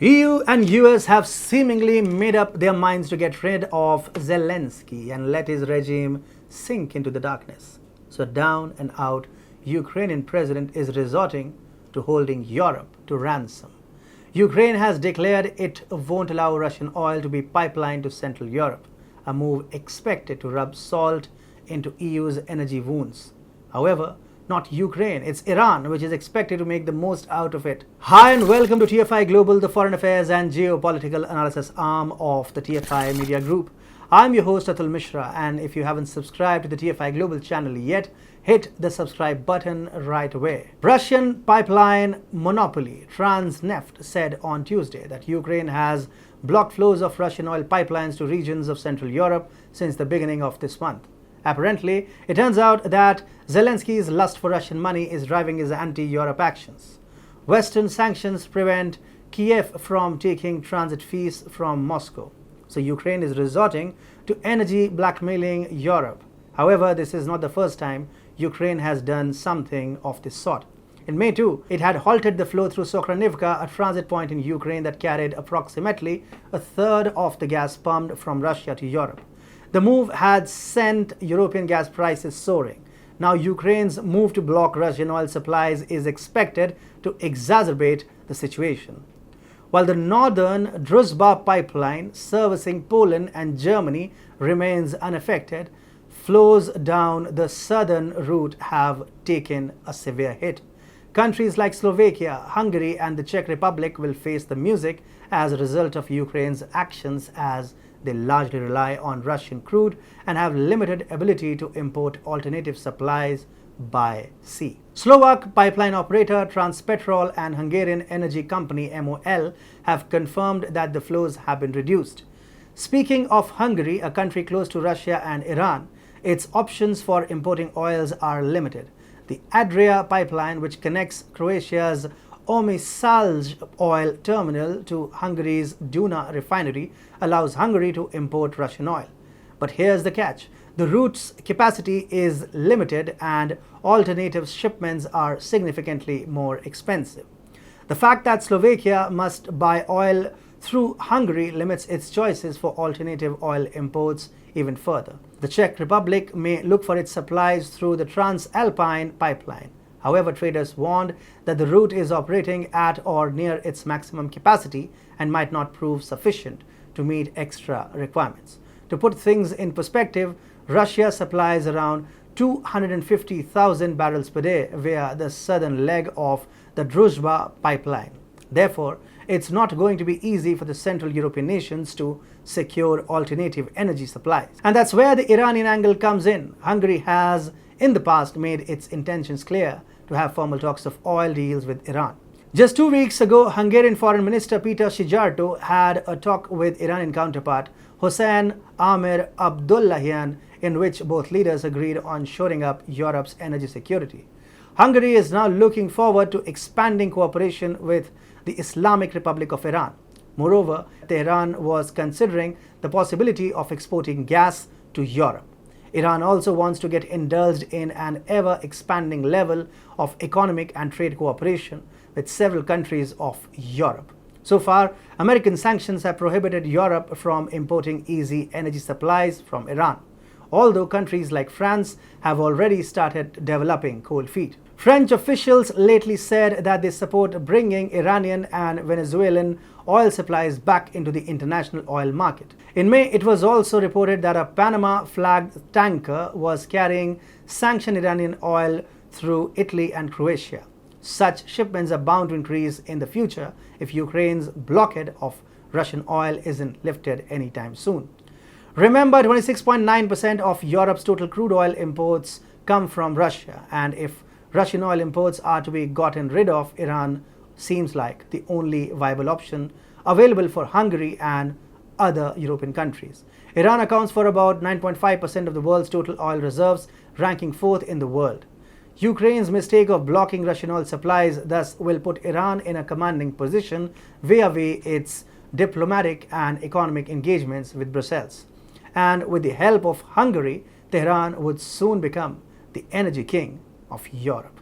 EU and US have seemingly made up their minds to get rid of Zelensky and let his regime sink into the darkness. So down and out, Ukrainian president is resorting to holding Europe to ransom. Ukraine has declared it won't allow Russian oil to be pipelined to Central Europe, a move expected to rub salt into EU's energy wounds. However, not Ukraine, it's Iran, which is expected to make the most out of it. Hi and welcome to TFI Global, the foreign affairs and geopolitical analysis arm of the TFI Media Group. I'm your host Atul Mishra, and if you haven't subscribed to the TFI Global channel yet, hit the subscribe button right away. Russian pipeline monopoly Transneft said on Tuesday that Ukraine has blocked flows of Russian oil pipelines to regions of Central Europe since the beginning of this month. Apparently, it turns out that Zelensky's lust for Russian money is driving his anti-Europe actions. Western sanctions prevent Kiev from taking transit fees from Moscow. So Ukraine is resorting to energy blackmailing Europe. However, this is not the first time Ukraine has done something of this sort. In May too, it had halted the flow through Sokranivka, a transit point in Ukraine that carried approximately a third of the gas pumped from Russia to Europe. The move had sent European gas prices soaring. Now Ukraine's move to block Russian oil supplies is expected to exacerbate the situation. While the northern Druzhba pipeline servicing Poland and Germany remains unaffected, flows down the southern route have taken a severe hit. Countries like Slovakia, Hungary and the Czech Republic will face the music as a result of Ukraine's actions, as they largely rely on Russian crude and have limited ability to import alternative supplies by sea. Slovak pipeline operator Transpetrol and Hungarian energy company MOL have confirmed that the flows have been reduced. Speaking of Hungary, a country close to Russia and Iran, its options for importing oils are limited. The Adria pipeline, which connects Croatia's Omišalj oil terminal to Hungary's Duna refinery, allows Hungary to import Russian oil. But here's the catch. The route's capacity is limited and alternative shipments are significantly more expensive. The fact that Slovakia must buy oil through Hungary limits its choices for alternative oil imports even further. The Czech Republic may look for its supplies through the Transalpine pipeline. However, traders warned that the route is operating at or near its maximum capacity and might not prove sufficient to meet extra requirements. To put things in perspective, Russia supplies around 250,000 barrels per day via the southern leg of the Druzhba pipeline. Therefore, it's not going to be easy for the Central European nations to secure alternative energy supplies. And that's where the Iranian angle comes in. Hungary has in the past made its intentions clear to have formal talks of oil deals with Iran. Just 2 weeks ago, Hungarian Foreign Minister Peter Szijjártó had a talk with Iranian counterpart Hossein Amir Abdullahian, in which both leaders agreed on shoring up Europe's energy security. Hungary is now looking forward to expanding cooperation with the Islamic Republic of Iran. Moreover, Tehran was considering the possibility of exporting gas to Europe. Iran also wants to get indulged in an ever-expanding level of economic and trade cooperation with several countries of Europe. So far, American sanctions have prohibited Europe from importing easy energy supplies from Iran, although countries like France have already started developing cold feet. French officials lately said that they support bringing Iranian and Venezuelan oil supplies back into the international oil market. In May, it was also reported that a Panama-flagged tanker was carrying sanctioned Iranian oil through Italy and Croatia. Such shipments are bound to increase in the future if Ukraine's blockade of Russian oil isn't lifted anytime soon. Remember, 26.9% of Europe's total crude oil imports come from Russia, and if Russian oil imports are to be gotten rid of, Iran seems like the only viable option available for Hungary and other European countries. Iran accounts for about 9.5% of the world's total oil reserves, ranking 4th in the world. Ukraine's mistake of blocking Russian oil supplies thus will put Iran in a commanding position vis-à-vis its diplomatic and economic engagements with Brussels. And with the help of Hungary, Tehran would soon become the energy king of Europe.